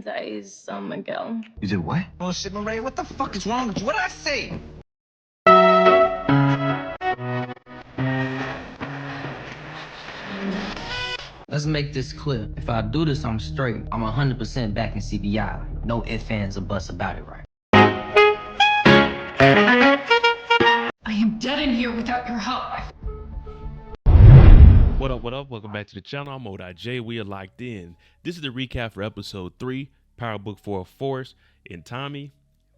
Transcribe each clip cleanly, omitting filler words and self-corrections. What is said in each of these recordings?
is Miguel. You did what? Bullshit, Marie, what the fuck is wrong with you? What did I say? Let's make this clear. If I do this, I'm straight. I'm 100% back in CBI. No ifs, ands, or buts about it, right? I am dead in here without your help. What up, what up? Welcome back to the channel. I'm J. We are locked in. This is the recap for episode 3, Tariq Book IV Force. And Tommy,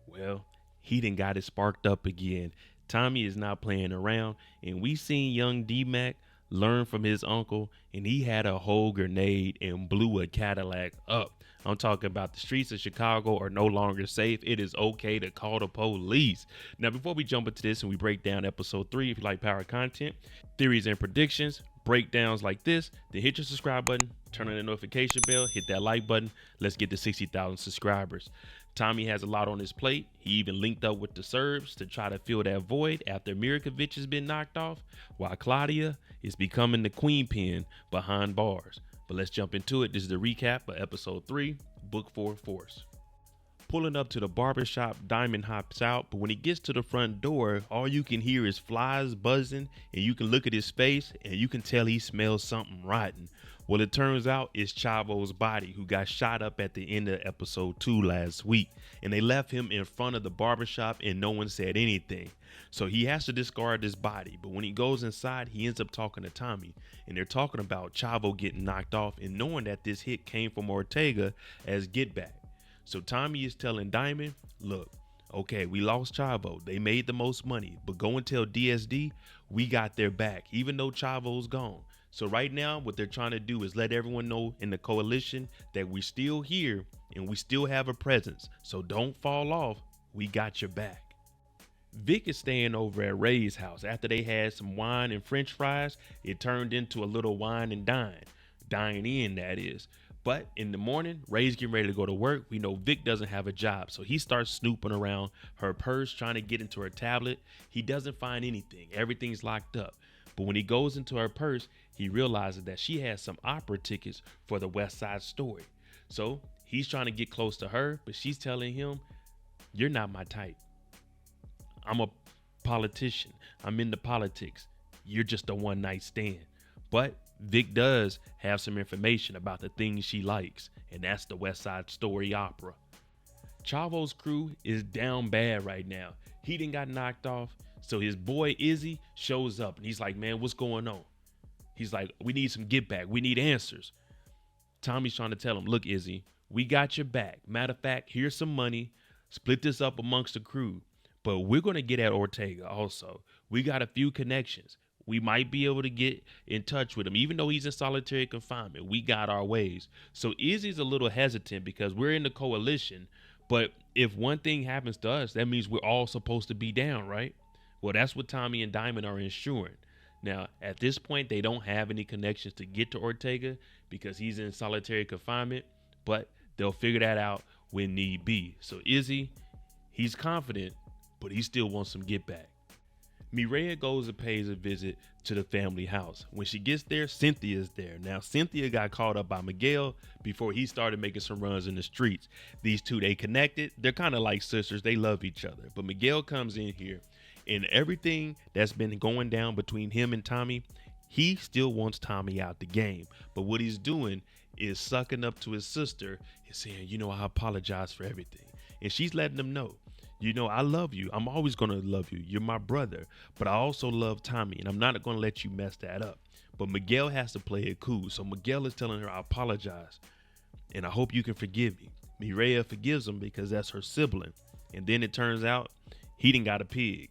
well, he done got it sparked up again. Tommy is not playing around, and we seen young D-Mac learn from his uncle, and he had a whole grenade and blew a Cadillac up. I'm talking about the streets of Chicago are no longer safe. It is okay to call the police. Now, before we jump into this and we break down episode 3, if you like power content, theories and predictions, breakdowns like this, then hit your subscribe button, turn on the notification bell, hit that like button. Let's get to 60,000 subscribers. Tommy has a lot on his plate. He even linked up with the Serbs to try to fill that void after Mirkovic has been knocked off, while Claudia is becoming the queen pin behind bars. But let's jump into it. This is the recap of episode 3, Book 4 Force. Pulling up to the barbershop, Diamond hops out, but when he gets to the front door, all you can hear is flies buzzing, and you can look at his face and you can tell he smells something rotten. Well, it turns out it's Chavo's body, who got shot up at the end of episode 2 last week, and they left him in front of the barbershop and no one said anything. So he has to discard this body, but when he goes inside, he ends up talking to Tommy, and they're talking about Chavo getting knocked off and knowing that this hit came from Ortega as get back. So Tommy is telling Diamond, look, okay, we lost Chavo. They made the most money, but go and tell DSD we got their back, even though Chavo's gone. So right now, what they're trying to do is let everyone know in the coalition that we're still here and we still have a presence. So don't fall off. We got your back. Vic is staying over at Ray's house. After they had some wine and french fries, it turned into a little wine and dine. Dine in, that is. But in the morning, Ray's getting ready to go to work. We know Vic doesn't have a job, so he starts snooping around her purse, trying to get into her tablet. He doesn't find anything. Everything's locked up. But when he goes into her purse, he realizes that she has some opera tickets for the West Side Story. So he's trying to get close to her, but she's telling him, you're not my type. I'm a politician. I'm into politics. You're just a one-night stand. But Vic does have some information about the things she likes, and that's the West Side Story opera. Chavo's crew is down bad right now. He done got knocked off, so his boy Izzy shows up, and he's like, man, what's going on? He's like, we need some get back. We need answers. Tommy's trying to tell him, look, Izzy, we got your back. Matter of fact, here's some money. Split this up amongst the crew. But we're going to get at Ortega also. We got a few connections. We might be able to get in touch with him. Even though he's in solitary confinement, we got our ways. So Izzy's a little hesitant because we're in the coalition. But if one thing happens to us, that means we're all supposed to be down, right? Well, that's what Tommy and Diamond are ensuring. Now, at this point, they don't have any connections to get to Ortega because he's in solitary confinement, but they'll figure that out when need be. So Izzy, he's confident, but he still wants some get back. Mireya goes and pays a visit to the family house. When she gets there, Cynthia's there. Now, Cynthia got caught up by Miguel before he started making some runs in the streets. These two, they connected. They're kind of like sisters. They love each other. But Miguel comes in here, and everything that's been going down between him and Tommy, he still wants Tommy out the game. But what he's doing is sucking up to his sister and saying, you know, I apologize for everything. And she's letting him know, you know, I love you. I'm always going to love you. You're my brother. But I also love Tommy, and I'm not going to let you mess that up. But Miguel has to play it cool. So Miguel is telling her, I apologize, and I hope you can forgive me. Mireya forgives him because that's her sibling. And then it turns out he done got a pig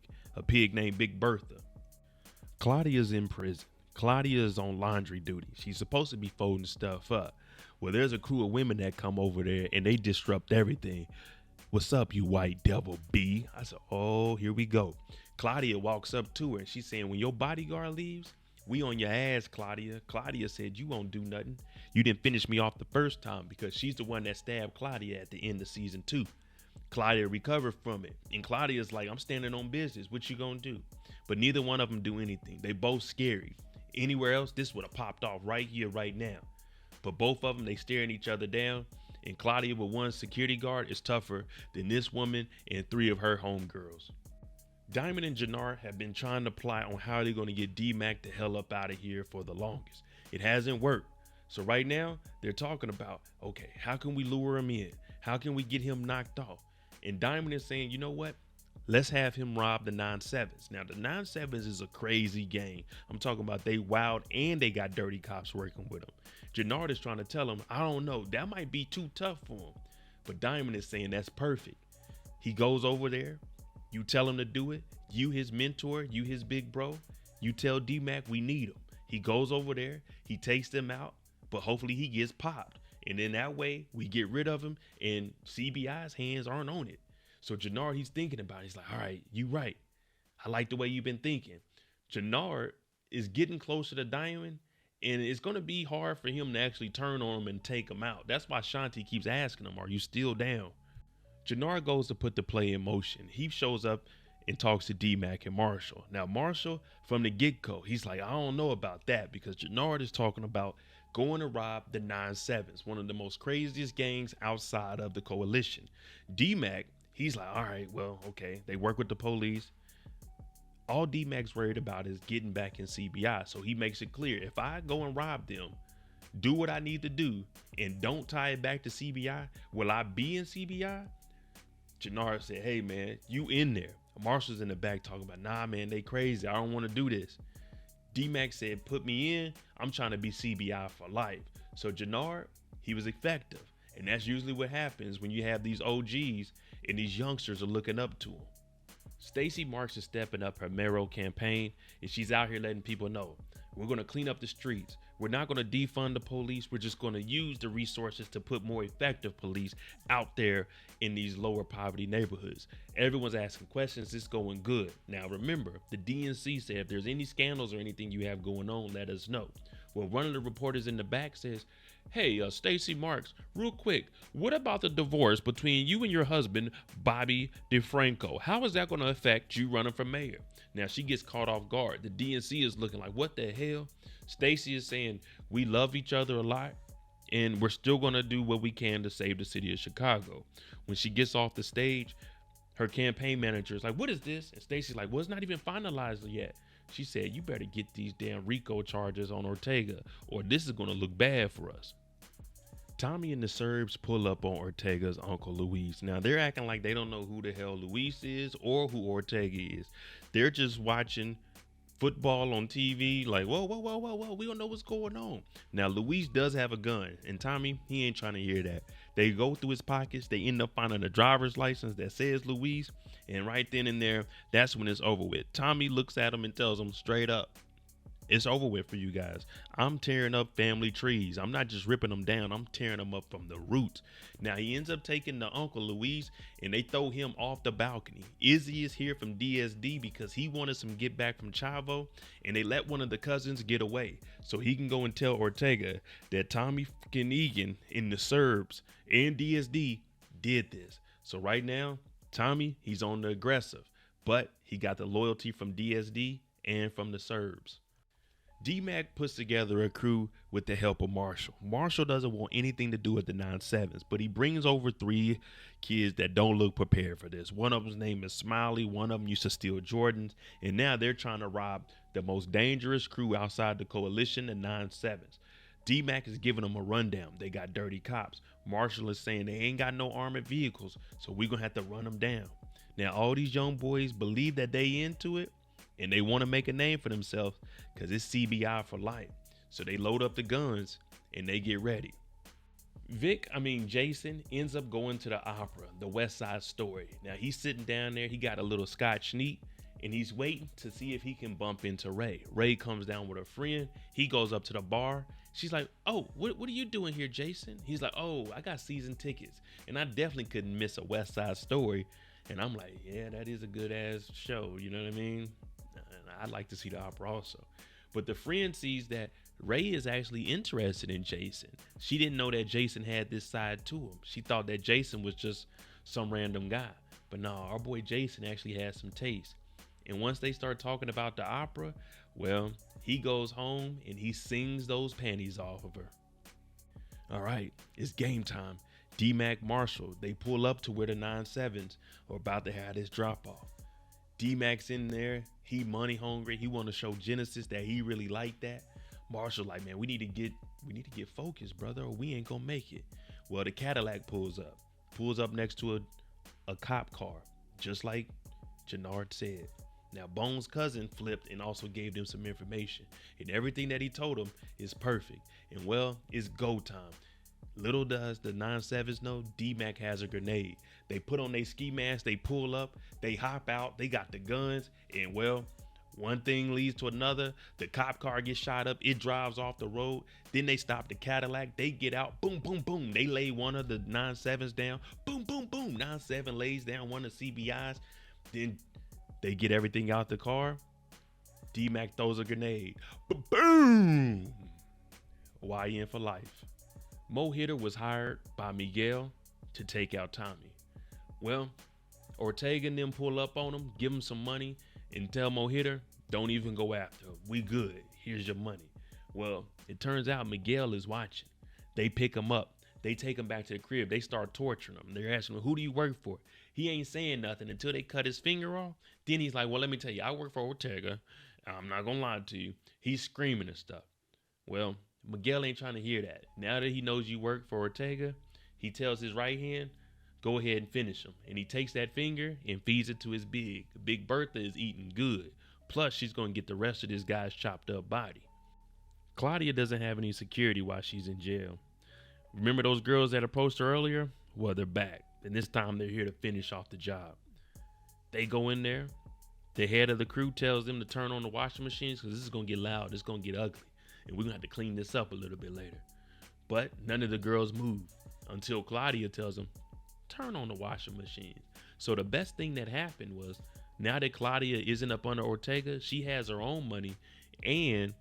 named Big Bertha. Claudia's in prison. Claudia is on laundry duty. She's supposed to be folding stuff up. Well, there's a crew of women that come over there, and they disrupt everything. What's up, you white devil B? I said, oh, here we go. Claudia walks up to her and she's saying, when your bodyguard leaves, we on your ass, Claudia. Claudia said, you won't do nothing. You didn't finish me off the first time, because she's the one that stabbed Claudia at the end of season 2. Claudia recovered from it. And Claudia's like, I'm standing on business. What you gonna do? But neither one of them do anything. They both scary. Anywhere else, this would have popped off right here, right now. But both of them, they staring each other down. And Claudia with one security guard is tougher than this woman and 3 of her homegirls. Diamond and Jannard have been trying to plot on how they're going to get D-Mac the hell up out of here for the longest. It hasn't worked. So right now, they're talking about, okay, how can we lure him in? How can we get him knocked off? And Diamond is saying, you know what? Let's have him rob the 9-7s. Now, the 9-7s is a crazy game. I'm talking about they wild and they got dirty cops working with them. Jannard is trying to tell him, I don't know, that might be too tough for him. But Diamond is saying that's perfect. He goes over there. You tell him to do it. You his mentor, you his big bro. You tell D-Mac we need him. He goes over there. He takes them out, but hopefully he gets popped. And then that way we get rid of him and CBI's hands aren't on it. So Jannard, he's thinking about it. He's like, all right, you right. I like the way you've been thinking. Jannard is getting closer to Diamond, and it's going to be hard for him to actually turn on him and take him out. That's why Shanti keeps asking him, are you still down? Jannard goes to put the play in motion. He shows up and talks to D-Mac and Marshall. Now, Marshall, from the get-go, he's like, I don't know about that, because Jannard is talking about going to rob the 9-7s, one of the most craziest gangs outside of the coalition. D-Mac, he's like, all right, well, okay. They work with the police. All D-Mac's worried about is getting back in CBI. So he makes it clear, if I go and rob them, do what I need to do, and don't tie it back to CBI, will I be in CBI? Jannard said, hey, man, you in there. Marshall's in the back talking about, nah, man, they crazy. I don't want to do this. D-Mac said, put me in. I'm trying to be CBI for life. So Jannard, he was effective. And that's usually what happens when you have these OGs and these youngsters are looking up to them. Stacey Marks is stepping up her mayoral campaign, and she's out here letting people know, we're going to clean up the streets. We're not going to defund the police. We're just going to use the resources to put more effective police out there in these lower poverty neighborhoods. Everyone's asking questions. It's going good. Now, remember, the DNC said if there's any scandals or anything you have going on, let us know. Well, one of the reporters in the back says, hey, Stacey Marks, real quick, what about the divorce between you and your husband, Bobby DeFranco? How is that going to affect you running for mayor? Now, she gets caught off guard. The DNC is looking like, what the hell? Stacey is saying, we love each other a lot, and we're still going to do what we can to save the city of Chicago. When she gets off the stage, her campaign manager is like, what is this? And Stacey's like, well, it's not even finalized yet. She said, you better get these damn RICO charges on Ortega, or this is going to look bad for us. Tommy and the Serbs pull up on Ortega's uncle Luis. Now, they're acting like they don't know who the hell Luis is or who Ortega is. They're just watching football on TV like, whoa, we don't know what's going on. Now, Luis does have a gun, and Tommy, he ain't trying to hear that. They go through his pockets. They end up finding a driver's license that says Luis, and right then and there, that's when it's over with. Tommy looks at him and tells him straight up, it's over with for you guys. I'm tearing up family trees. I'm not just ripping them down. I'm tearing them up from the roots. Now, he ends up taking the uncle Luis, and they throw him off the balcony. Izzy is here from DSD because he wanted some get back from Chavo, and they let one of the cousins get away so he can go and tell Ortega that Tommy Egan and the Serbs and DSD did this. So right now, Tommy, he's on the aggressive, but he got the loyalty from DSD and from the Serbs. D-Mac puts together a crew with the help of Marshall. Marshall doesn't want anything to do with the 9-7s, but he brings over 3 kids that don't look prepared for this. One of them's name is Smiley. One of them used to steal Jordans, and now they're trying to rob the most dangerous crew outside the coalition, the 9-7s. D-Mac is giving them a rundown. They got dirty cops. Marshall is saying they ain't got no armored vehicles, so we're going to have to run them down. Now, all these young boys believe that they into it, and they want to make a name for themselves because it's CBI for life. So they load up the guns and they get ready. Jason ends up going to the opera, the West Side Story. Now he's sitting down there. He got a little scotch neat and he's waiting to see if he can bump into Ray. Ray comes down with a friend. He goes up to the bar. She's like, oh, what are you doing here, Jason? He's like, oh, I got season tickets and I definitely couldn't miss a West Side Story. And I'm like, yeah, that is a good ass show. You know what I mean? I'd like to see the opera also. But the friend sees that Ray is actually interested in Jason. She didn't know that Jason had this side to him. She thought that Jason was just some random guy. But no, our boy Jason actually has some taste. And once they start talking about the opera, well, he goes home and he sings those panties off of her. All right, it's game time. D-Mac Marshall, they pull up to where the 9-7s are about to have this drop off. D-Mac's in there, he money hungry, he want to show Genesis that he really like that. Marshall like, man, we need to get focused, brother, or we ain't gonna make it. Well, the Cadillac pulls up next to a cop car, just like Jannard said. Now, Bones' cousin flipped and also gave them some information, and everything that he told them is perfect. And well, it's go time. Little does the 9-7s know, D-Mac has a grenade. They put on their ski mask, they pull up, they hop out, they got the guns, and well, one thing leads to another. The cop car gets shot up, it drives off the road. Then they stop the Cadillac, they get out, boom, boom, boom. They lay one of the 9-7s down, boom, boom, boom. 9-7 lays down one of the CBIs. Then they get everything out the car. D-Mac throws a grenade, boom. YN for life. Mo Hitter was hired by Miguel to take out Tommy. Well, Ortega and them pull up on him, give him some money, and tell Mo Hitter, don't even go after him. We good. Here's your money. Well, it turns out Miguel is watching. They pick him up. They take him back to the crib. They start torturing him. They're asking him, who do you work for? He ain't saying nothing until they cut his finger off. Then he's like, well, let me tell you, I work for Ortega. I'm not going to lie to you. He's screaming and stuff. Well, Miguel ain't trying to hear that. Now that he knows you work for Ortega, he tells his right hand, go ahead and finish him. And he takes that finger and feeds it to his big. Big Bertha is eating good. Plus, she's going to get the rest of this guy's chopped up body. Claudia doesn't have any security while she's in jail. Remember those girls that approached her earlier? Well, they're back. And this time they're here to finish off the job. They go in there. The head of the crew tells them to turn on the washing machines because this is going to get loud. It's going to get ugly. And we're going to have to clean this up a little bit later. But none of the girls move until Claudia tells them, turn on the washing machines. So the best thing that happened was, now that Claudia isn't up under Ortega, she has her own money and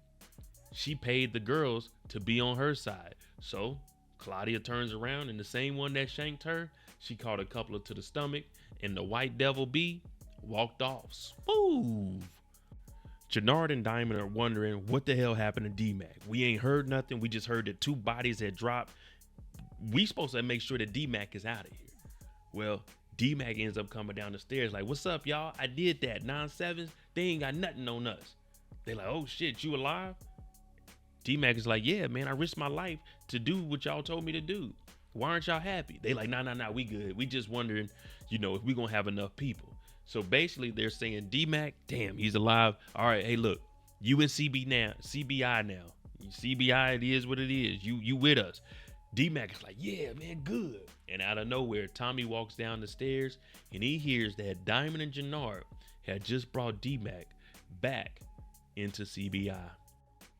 she paid the girls to be on her side. So Claudia turns around and the same one that shanked her, she caught a couple to the stomach and the white devil bee walked off. Smooth. Jannard and Diamond are wondering what the hell happened to D-Mac. We ain't heard nothing. We just heard that 2 bodies had dropped. We supposed to make sure that D-Mac is out of here. Well, D-Mac ends up coming down the stairs like, what's up, y'all? I did that. 9-7s, they ain't got nothing on us. They like, oh shit, you alive? D-Mac is like, yeah, man, I risked my life to do what y'all told me to do. Why aren't y'all happy? They like, nah, we good. We just wondering, if we gonna have enough people. So basically they're saying, D-Mac, damn, he's alive. All right, hey, look, you in CBI now. CBI, it is what it is. You with us. D-Mac is like, yeah, man, good. And out of nowhere, Tommy walks down the stairs and he hears that Diamond and Jannard had just brought D-Mac back into CBI.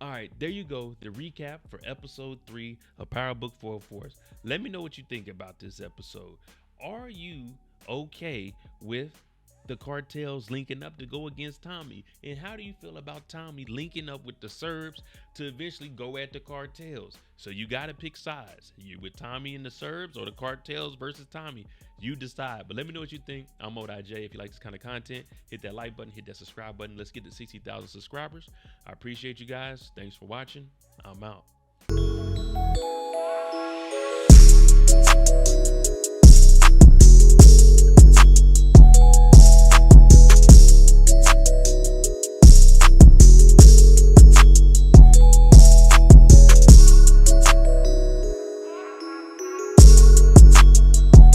All right, there you go. The recap for episode 3 of Power Book 404. Let me know what you think about this episode. Are you okay with the cartels linking up to go against Tommy? And how do you feel about Tommy linking up with the Serbs to eventually go at the cartels? So you got to pick sides. You with Tommy and the Serbs or the cartels versus Tommy? You decide. But let me know what you think. I'm MoDaj. If you like this kind of content, hit that like button, hit that subscribe button. Let's get to 60,000 subscribers. I appreciate you guys. Thanks for watching. I'm out.